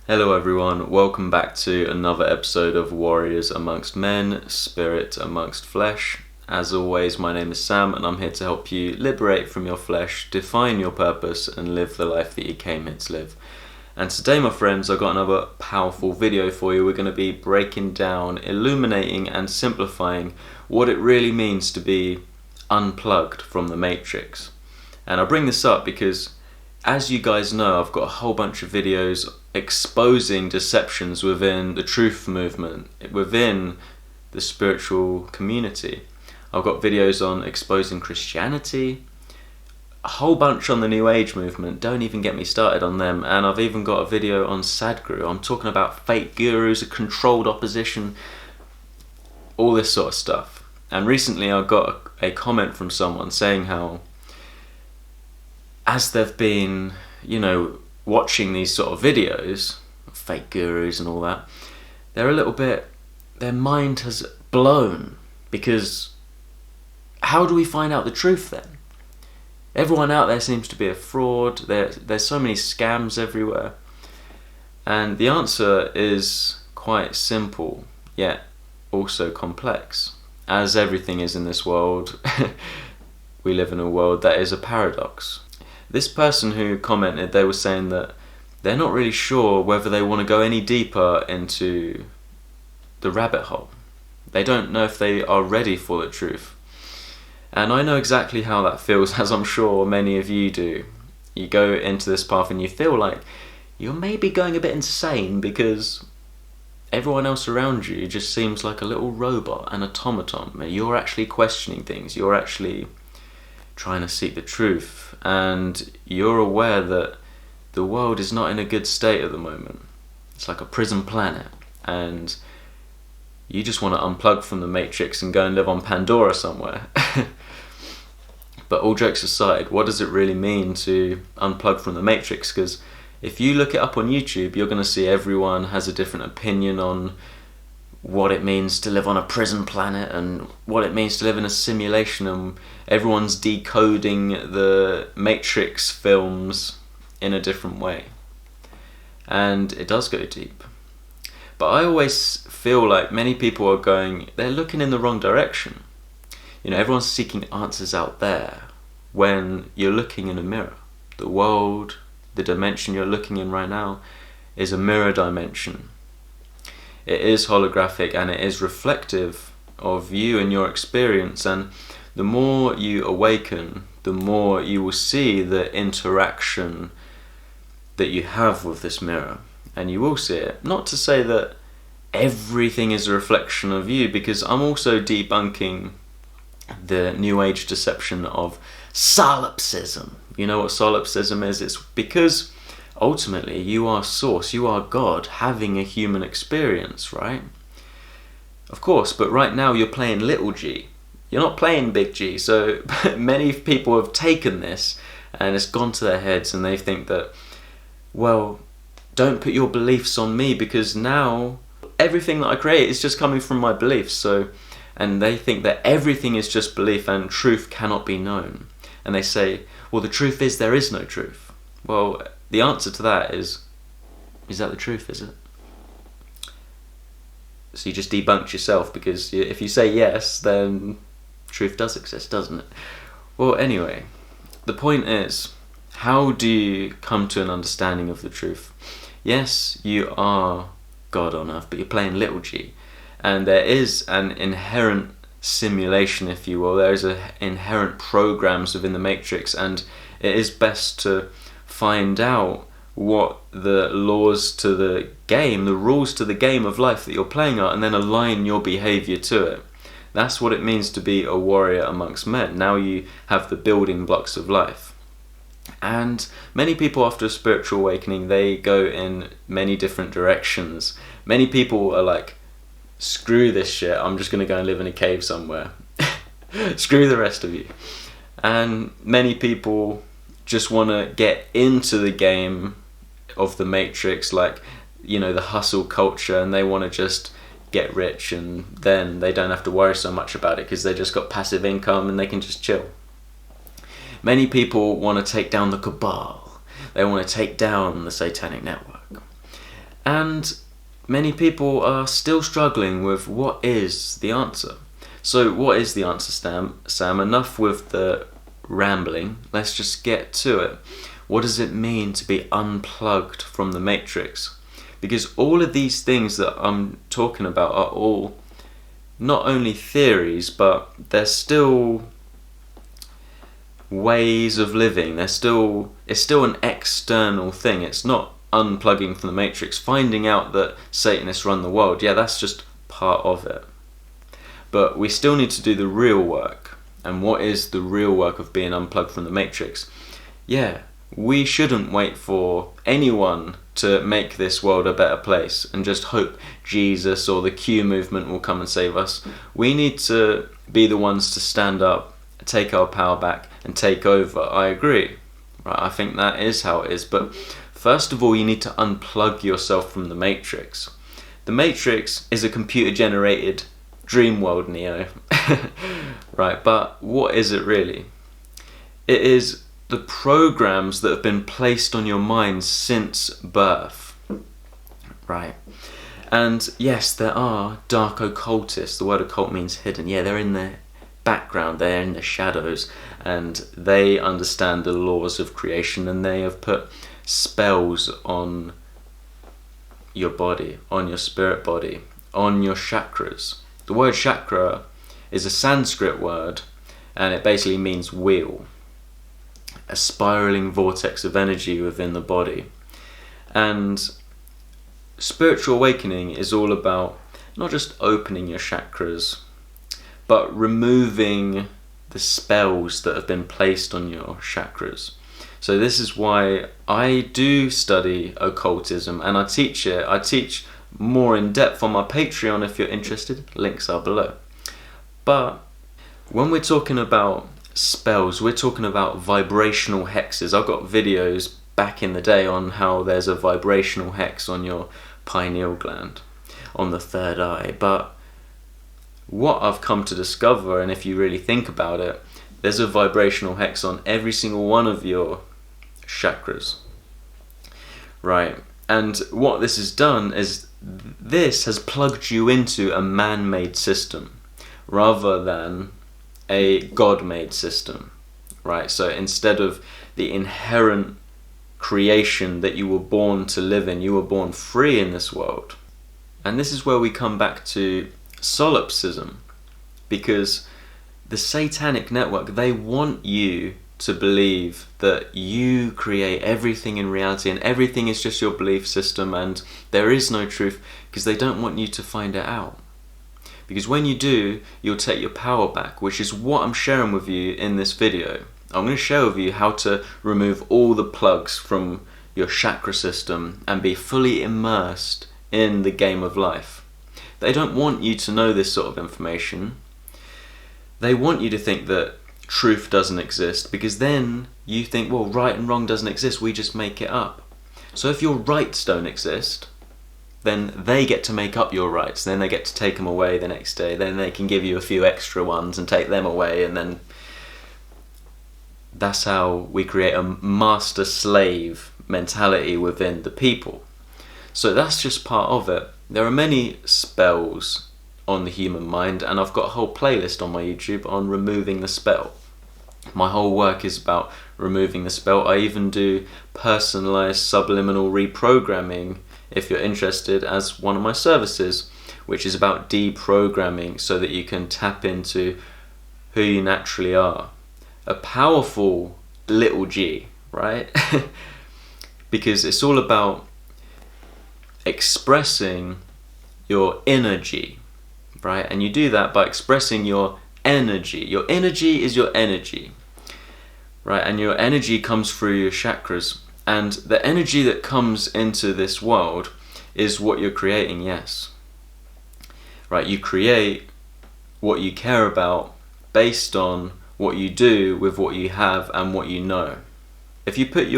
Hello everyone, welcome back to another episode of Warriors Amongst Men, Spirit Amongst Flesh. As always, my name is Sam and I'm here to help you liberate from your flesh, define your purpose and live the life that you came here to live. And today, my friends, I've got another powerful video for you. We're going to be breaking down, illuminating and simplifying what it really means to be unplugged from the matrix. And I bring this up because, as you guys know, I've got a whole bunch of videos exposing deceptions within the truth movement, within the spiritual community. I've got videos on exposing Christianity, a whole bunch on the New Age movement, don't even get me started on them, and I've even got a video on Sadhguru. I'm talking about fake gurus, a controlled opposition, all this sort of stuff. And recently I got a comment from someone saying how, as they've been, watching these sort of videos, fake gurus and all that, their mind has blown, because how do we find out the truth then? Everyone out there seems to be a fraud. There's so many scams everywhere. And the answer is quite simple, yet also complex. As everything is in this world, we live in a world that is a paradox. This person who commented, they were saying that they're not really sure whether they want to go any deeper into the rabbit hole. They don't know if they are ready for the truth. And I know exactly how that feels, as I'm sure many of you do. You go into this path and you feel like you're maybe going a bit insane because everyone else around you just seems like a little robot, an automaton. You're actually questioning things, you're actually trying to seek the truth, and you're aware that the world is not in a good state at the moment. It's like a prison planet, and you just want to unplug from the matrix and go and live on Pandora somewhere. But all jokes aside, what does it really mean to unplug from the matrix? Because if you look it up on YouTube, you're going to see everyone has a different opinion on what it means to live on a prison planet and what it means to live in a simulation, and everyone's decoding the Matrix films in a different way. And it does go deep. But I always feel like many people they're looking in the wrong direction. Everyone's seeking answers out there when you're looking in a mirror. The world, the dimension you're looking in right now, is a mirror dimension. It is holographic and it is reflective of you and your experience, and the more you awaken, the more you will see the interaction that you have with this mirror, and you will see it. Not to say that everything is a reflection of you, because I'm also debunking the New Age deception of solipsism. You know what solipsism is? It's because ultimately you are source, you are God having a human experience, right? Of course, but right now you're playing little g. You're not playing big G. So many people have taken this and it's gone to their heads, and they think that, well, don't put your beliefs on me, because now everything that I create is just coming from my beliefs. And they think that everything is just belief and truth cannot be known. And they say, well, the truth is there is no truth. Well, the answer to that is that the truth, is it? So you just debunked yourself, because if you say yes, then truth does exist, doesn't it? Well, anyway, the point is, how do you come to an understanding of the truth? Yes, you are God on earth, but you're playing little g. And there is an inherent simulation, if you will. There is inherent programs within the matrix, and it is best to find out what the laws to the game, the rules to the game of life that you're playing are, and then align your behavior to it. That's what it means to be a warrior amongst men. Now you have the building blocks of life. And many people, after a spiritual awakening, they go in many different directions. Many people are like, screw this shit, I'm just going to go and live in a cave somewhere. Screw the rest of you. And many people just want to get into the game of the matrix, like, the hustle culture, and they want to just get rich, and then they don't have to worry so much about it because they just got passive income and they can just chill. Many people want to take down the cabal. They want to take down the satanic network. And many people are still struggling with what is the answer. So what is the answer, Sam? Enough with the rambling. Let's just get to it. What does it mean to be unplugged from the matrix? Because all of these things that I'm talking about are all not only theories, but they're still ways of living. It's still an external thing. It's not unplugging from the matrix, finding out that Satanists run the world. Yeah, that's just part of it. But we still need to do the real work. And what is the real work of being unplugged from the matrix? Yeah, we shouldn't wait for anyone to make this world a better place and just hope Jesus or the Q movement will come and save us. We need to be the ones to stand up, take our power back and take over. I agree. Right, I think that is how it is. But first of all, you need to unplug yourself from the matrix. The matrix is a computer generated dream world, Neo. Right, but what is it really? It is the programs that have been placed on your mind since birth. Right. And yes, there are dark occultists. The word occult means hidden. Yeah, they're in the background, they're in the shadows, and they understand the laws of creation, and they have put spells on your body, on your spirit body, on your chakras. The word chakra is a Sanskrit word, and it basically means wheel, a spiraling vortex of energy within the body. And spiritual awakening is all about not just opening your chakras, but removing the spells that have been placed on your chakras. So this is why I do study occultism, and I teach it. I teach more in depth on my Patreon if you're interested. Links are below. But when we're talking about spells, we're talking about vibrational hexes. I've got videos back in the day on how there's a vibrational hex on your pineal gland, on the third eye. But what I've come to discover, and if you really think about it, there's a vibrational hex on every single one of your chakras. Right. And what this has done is this has plugged you into a man-made system rather than a God-made system. Right. So instead of the inherent creation that you were born to live in, you were born free in this world. And this is where we come back to solipsism, because the satanic network, they want you to believe that you create everything in reality and everything is just your belief system and there is no truth, because they don't want you to find it out. Because when you do, you'll take your power back, which is what I'm sharing with you in this video. I'm going to share with you how to remove all the plugs from your chakra system and be fully immersed in the game of life. They don't want you to know this sort of information. They want you to think that truth doesn't exist, because then you think, well, right and wrong doesn't exist, we just make it up. So if your rights don't exist, then they get to make up your rights, then they get to take them away the next day, then they can give you a few extra ones and take them away, and then that's how we create a master-slave mentality within the people. So that's just part of it. There are many spells on the human mind, and I've got a whole playlist on my YouTube on removing the spell. My whole work is about removing the spell. I even do personalized subliminal reprogramming, if you're interested, as one of my services, which is about deprogramming so that you can tap into who you naturally are. A powerful little G, right? Because it's all about expressing your energy, right? And you do that by expressing your energy. Your energy is your energy, right? And your energy comes through your chakras. And the energy that comes into this world is what you're creating, yes. Right? You create what you care about based on what you do with what you have and what you know. If you put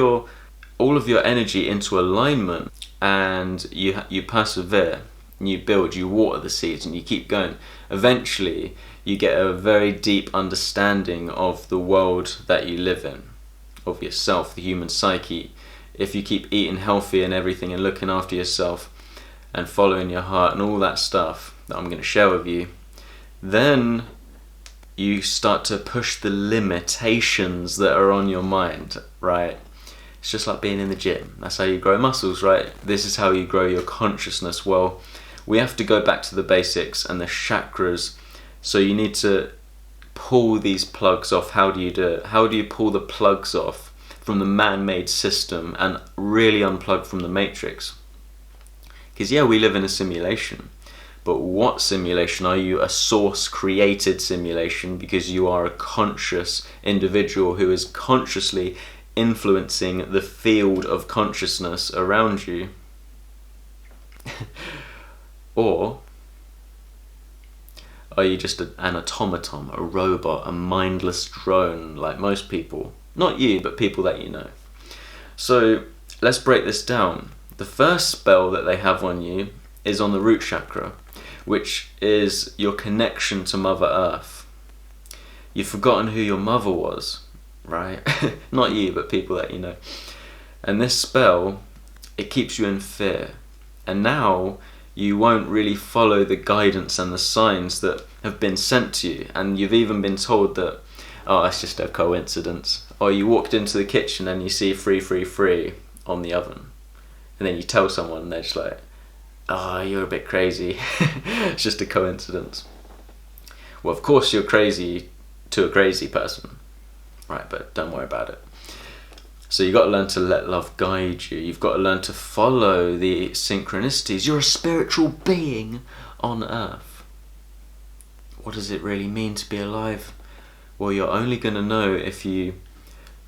all of your energy into alignment and you persevere, and you build, you water the seeds and you keep going, eventually you get a very deep understanding of the world that you live in, of yourself, the human psyche. If you keep eating healthy and everything and looking after yourself, and following your heart and all that stuff that I'm going to share with you, then you start to push the limitations that are on your mind, right? It's just like being in the gym. That's how you grow muscles, right? This is how you grow your consciousness. Well, we have to go back to the basics and the chakras. So you need to pull these plugs off. How do you do it? How do you pull the plugs off from the man-made system and really unplug from the matrix? Because yeah, we live in a simulation. But what simulation? Are you a source-created simulation because you are a conscious individual who is consciously influencing the field of consciousness around you? Or are you just an automaton, a robot, a mindless drone like most people? Not you, but people that you know. So let's break this down. The first spell that they have on you is on the root chakra, which is your connection to Mother Earth. You've forgotten who your mother was, right? Not you, but people that you know. And this spell, it keeps you in fear. And now you won't really follow the guidance and the signs that have been sent to you. And you've even been told that, oh, that's just a coincidence. Or you walked into the kitchen and you see free, free, free on the oven. And then you tell someone and they're just like, oh, you're a bit crazy. It's just a coincidence. Well, of course you're crazy to a crazy person, right? But don't worry about it. So you've got to learn to let love guide you. You've got to learn to follow the synchronicities. You're a spiritual being on earth. What does it really mean to be alive? Well, you're only going to know if you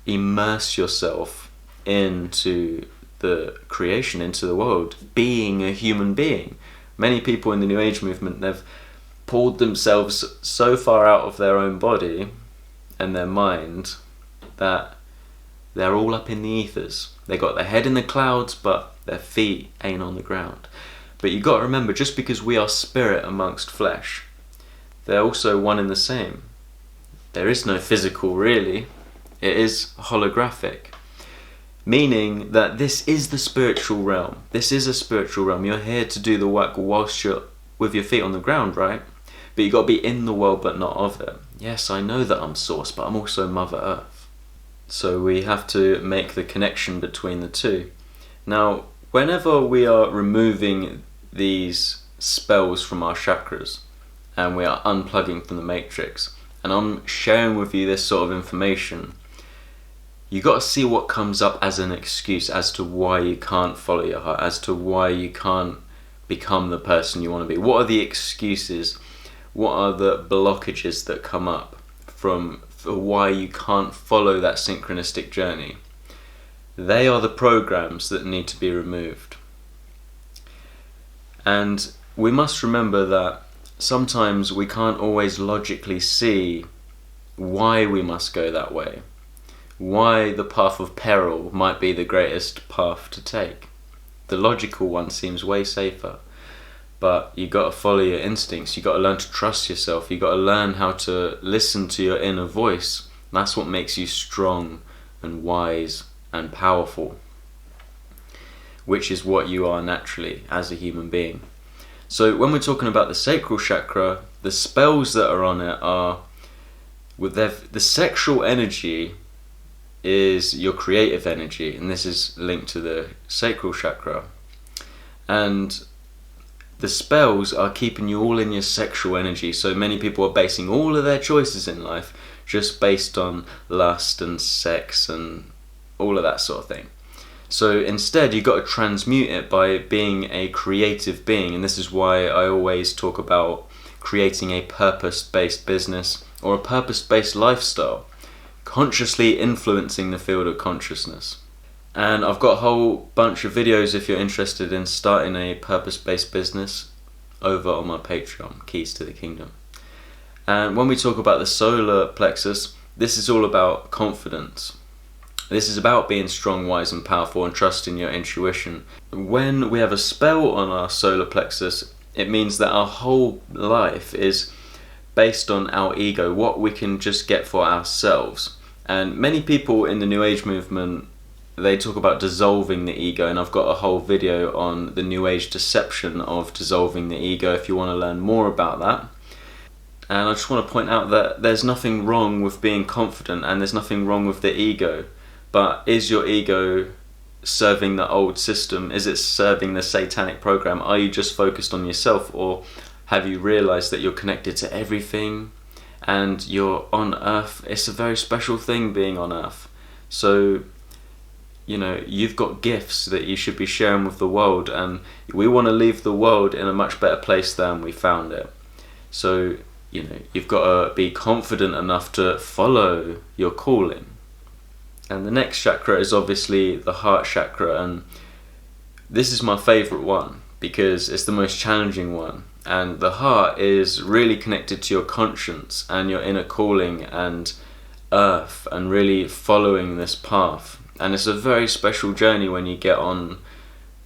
immerse yourself into the creation, into the world, being a human being. Many people in the New Age movement, they've pulled themselves so far out of their own body and their mind that they're all up in the ethers. They got their head in the clouds, but their feet ain't on the ground. But you got to remember, just because we are spirit amongst flesh, they're also one and the same. There is no physical, really. It is holographic. Meaning that this is the spiritual realm. This is a spiritual realm. You're here to do the work whilst you're with your feet on the ground, right? But you got to be in the world but not of it. Yes, I know that I'm Source, but I'm also Mother Earth. So we have to make the connection between the two. Now, whenever we are removing these spells from our chakras and we are unplugging from the matrix, and I'm sharing with you this sort of information, you got to see what comes up as an excuse as to why you can't follow your heart, as to why you can't become the person you want to be. What are the excuses? What are the blockages that come up for why you can't follow that synchronistic journey? They are the programs that need to be removed. And we must remember that sometimes we can't always logically see why we must go that way. Why the path of peril might be the greatest path to take. The logical one seems way safer, but you got to follow your instincts. You got to learn to trust yourself. You got to learn how to listen to your inner voice. That's what makes you strong and wise and powerful, which is what you are naturally as a human being. So when we're talking about the sacral chakra, the spells that are on it are with the sexual energy is your creative energy, and this is linked to the sacral chakra. And the spells are keeping you all in your sexual energy. So many people are basing all of their choices in life just based on lust and sex and all of that sort of thing. So instead, you've got to transmute it by being a creative being, and this is why I always talk about creating a purpose-based business or a purpose-based lifestyle, consciously influencing the field of consciousness. And I've got a whole bunch of videos if you're interested in starting a purpose-based business over on my Patreon, Keys to the Kingdom. And when we talk about the solar plexus, this is all about confidence. This is about being strong, wise and powerful and trusting your intuition. When we have a spell on our solar plexus, it means that our whole life is based on our ego, what we can just get for ourselves. And many people in the New Age movement they talk about dissolving the ego, and I've got a whole video on the New Age deception of dissolving the ego if you want to learn more about that. And I just want to point out that there's nothing wrong with being confident, and there's nothing wrong with the ego, but is your ego serving the old system? Is it serving the satanic program? Are you just focused on yourself, or have you realized that you're connected to everything and you're on earth? It's a very special thing being on earth. So, you know, you've got gifts that you should be sharing with the world, and we want to leave the world in a much better place than we found it. So, you know, you've got to be confident enough to follow your calling. And the next chakra is obviously the heart chakra, and this is my favorite one because it's the most challenging one. And the heart is really connected to your conscience and your inner calling and earth, and really following this path. And it's a very special journey when you get on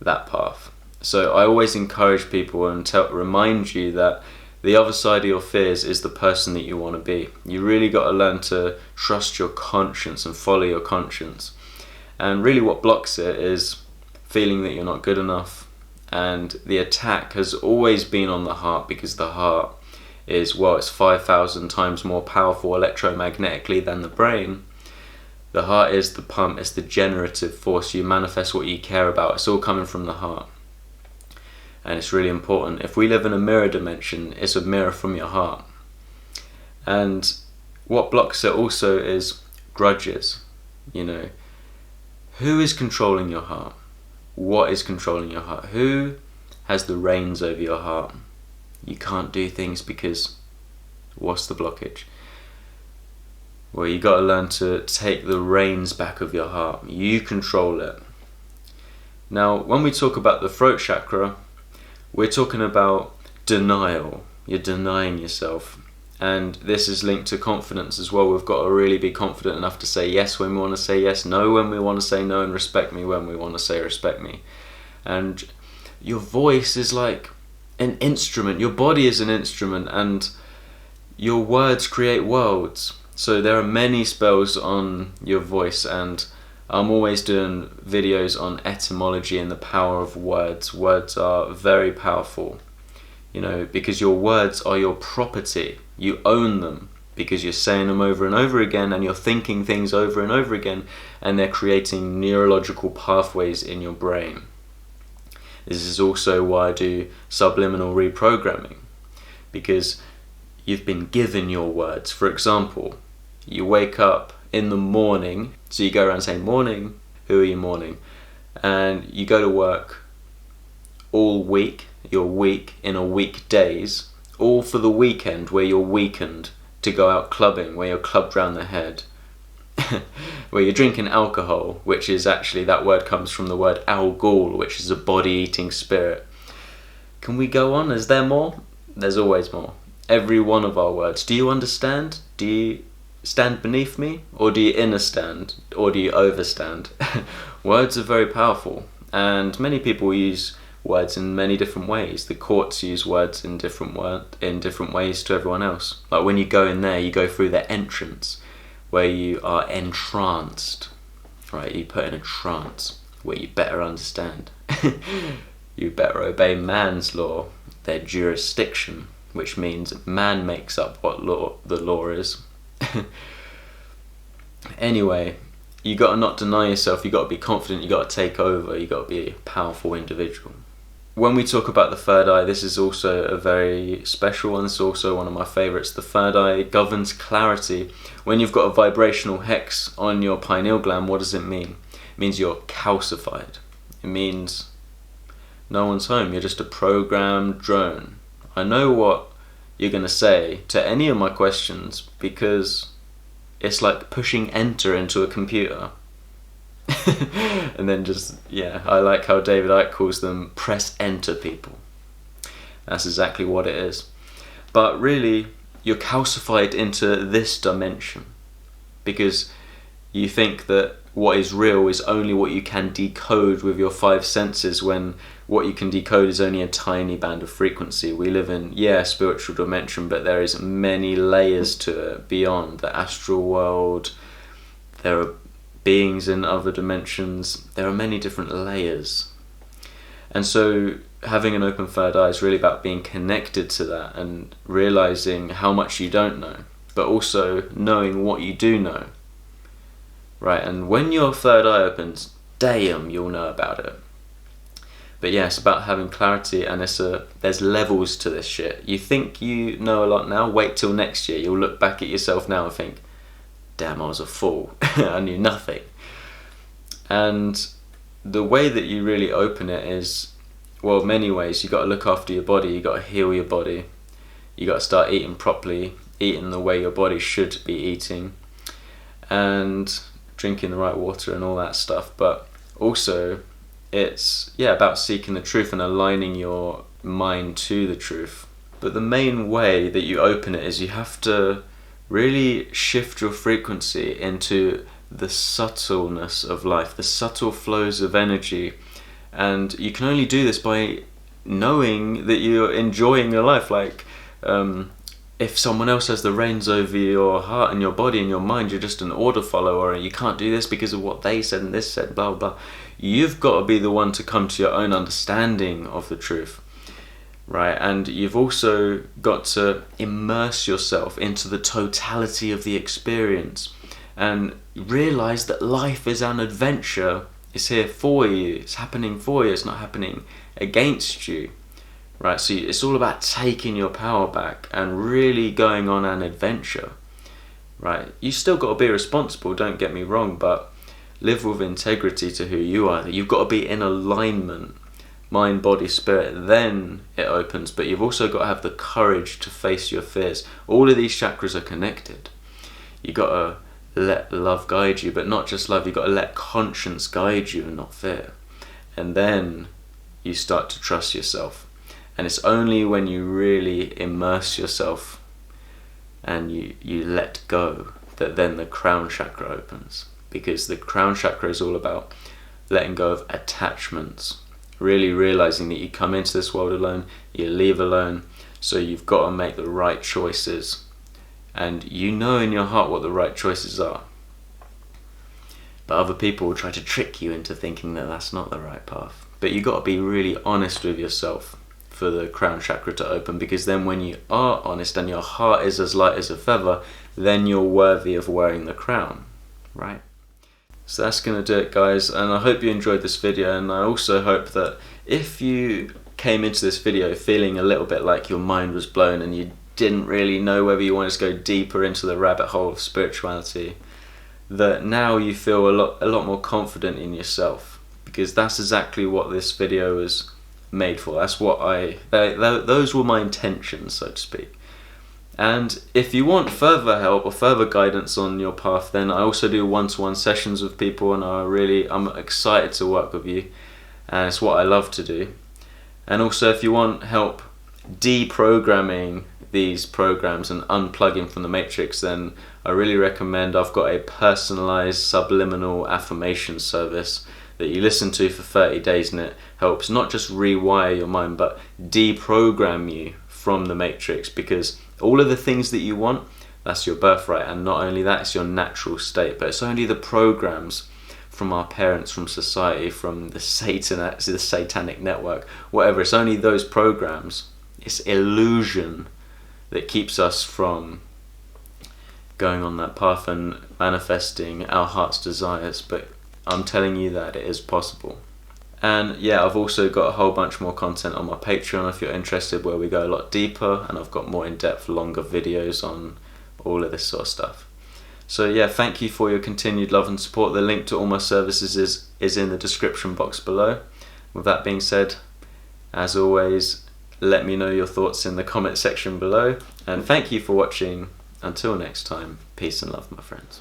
that path. So I always encourage people and remind you that the other side of your fears is the person that you want to be. You really got to learn to trust your conscience and follow your conscience. And really what blocks it is feeling that you're not good enough. And the attack has always been on the heart, because the heart is, well, it's 5,000 times more powerful electromagnetically than the brain. The heart is the pump, it's the generative force. You manifest what you care about. It's all coming from the heart. And it's really important. If we live in a mirror dimension, it's a mirror from your heart. And what blocks it also is grudges. You know, who is controlling your heart? What is controlling your heart? Who has the reins over your heart? You can't do things because what's the blockage? Well, you got to learn to take the reins back of your heart. You control it. Now, when we talk about the throat chakra, we're talking about denial. You're denying yourself. And this is linked to confidence as well. We've got to really be confident enough to say yes when we want to say yes, no when we want to say no, and respect me when we want to say respect me. And your voice is like an instrument. Your body is an instrument, and your words create worlds. So there are many spells on your voice, and I'm always doing videos on etymology and the power of words. Words are very powerful, you know, because your words are your property. You own them because you're saying them over and over again, and you're thinking things over and over again, and they're creating neurological pathways in your brain. This is also why I do subliminal reprogramming, because you've been given your words. For example, you wake up in the morning, so you go around saying morning, who are you mourning? And you go to work all week, you're weak in a weekdays, all for the weekend where you're weakened to go out clubbing, where you're clubbed round the head, where you're drinking alcohol, which is actually, that word comes from the word al-ghul, which is a body-eating spirit. Can we go on? Is there more? There's always more. Every one of our words. Do you understand? Do you stand beneath me, or do you understand, or do you overstand? Words are very powerful, and many people use words in many different ways. The courts use words in different ways to everyone else. Like when you go in there, you go through the entrance where you are entranced, right? You put in a trance where you better understand. You better obey man's law, their jurisdiction, which means man makes up what the law is. Anyway, you got to not deny yourself. You got to be confident. You got to take over. You got to be a powerful individual. When we talk about the third eye, this is also a very special one. It's also one of my favorites. The third eye governs clarity. When you've got a vibrational hex on your pineal gland, what does it mean? It means you're calcified. It means no one's home. You're just a programmed drone. I know what you're going to say to any of my questions, because it's like pushing enter into a computer. And then just, yeah, I like how David Icke calls them press enter people. That's exactly what it is. But really, you're calcified into this dimension because you think that what is real is only what you can decode with your five senses, when what you can decode is only a tiny band of frequency. We live in, yeah, a spiritual dimension, but there is many layers to it beyond the astral world. There are beings in other dimensions. There are many different layers. And so having an open third eye is really about being connected to that and realizing how much you don't know, but also knowing what you do know. Right, and when your third eye opens, damn, you'll know about it. But yeah, it's about having clarity, and there's levels to this shit. You think you know a lot now, wait till next year. You'll look back at yourself now and think, damn, I was a fool. I knew nothing. And the way that you really open it is, well, many ways. You got to look after your body, you got to heal your body, you got to start eating properly, eating the way your body should be eating, and drinking the right water and all that stuff. But also, it's about seeking the truth and aligning your mind to the truth. But the main way that you open it is you have to really shift your frequency into the subtleness of life, the subtle flows of energy. And you can only do this by knowing that you're enjoying your life. Like, if someone else has the reins over your heart and your body and your mind, you're just an order follower, and you can't do this because of what they said and this said, blah, blah. You've got to be the one to come to your own understanding of the truth, right? And you've also got to immerse yourself into the totality of the experience and realize that life is an adventure. It's here for you, it's happening for you, it's not happening against you. Right, so it's all about taking your power back and really going on an adventure. Right, you still got to be responsible, don't get me wrong, but live with integrity to who you are. You've got to be in alignment, mind, body, spirit, then it opens. But you've also got to have the courage to face your fears. All of these chakras are connected. You've got to let love guide you, but not just love. You've got to let conscience guide you and not fear. And then you start to trust yourself. And it's only when you really immerse yourself and you let go that then the crown chakra opens. Because the crown chakra is all about letting go of attachments, really realizing that you come into this world alone, you leave alone, so you've got to make the right choices. And you know in your heart what the right choices are. But other people will try to trick you into thinking that that's not the right path. But you've got to be really honest with yourself for the crown chakra to open, because then when you are honest and your heart is as light as a feather, then you're worthy of wearing the crown, right? So that's going to do it, guys, and I hope you enjoyed this video, and I also hope that if you came into this video feeling a little bit like your mind was blown and you didn't really know whether you wanted to go deeper into the rabbit hole of spirituality, that now you feel a lot more confident in yourself, because that's exactly what this video was made for. That's what those were my intentions, so to speak. And if you want further help or further guidance on your path, then I also do one-to-one sessions with people, and I'm excited to work with you, and it's what I love to do. And also, if you want help deprogramming these programs and unplugging from the matrix, then I really recommend, I've got a personalized subliminal affirmation service that you listen to for 30 days, and it helps not just rewire your mind but deprogram you from the matrix, because all of the things that you want, that's your birthright, and not only that, it's your natural state. But it's only the programs from our parents, from society, from the satanic network, whatever, it's only those programs, it's illusion that keeps us from going on that path and manifesting our heart's desires. But I'm telling you that it is possible. And yeah, I've also got a whole bunch more content on my Patreon if you're interested, where we go a lot deeper, and I've got more in-depth, longer videos on all of this sort of stuff. So yeah, thank you for your continued love and support. The link to all my services is in the description box below. With that being said, as always, let me know your thoughts in the comment section below, and thank you for watching. Until next time, peace and love, my friends.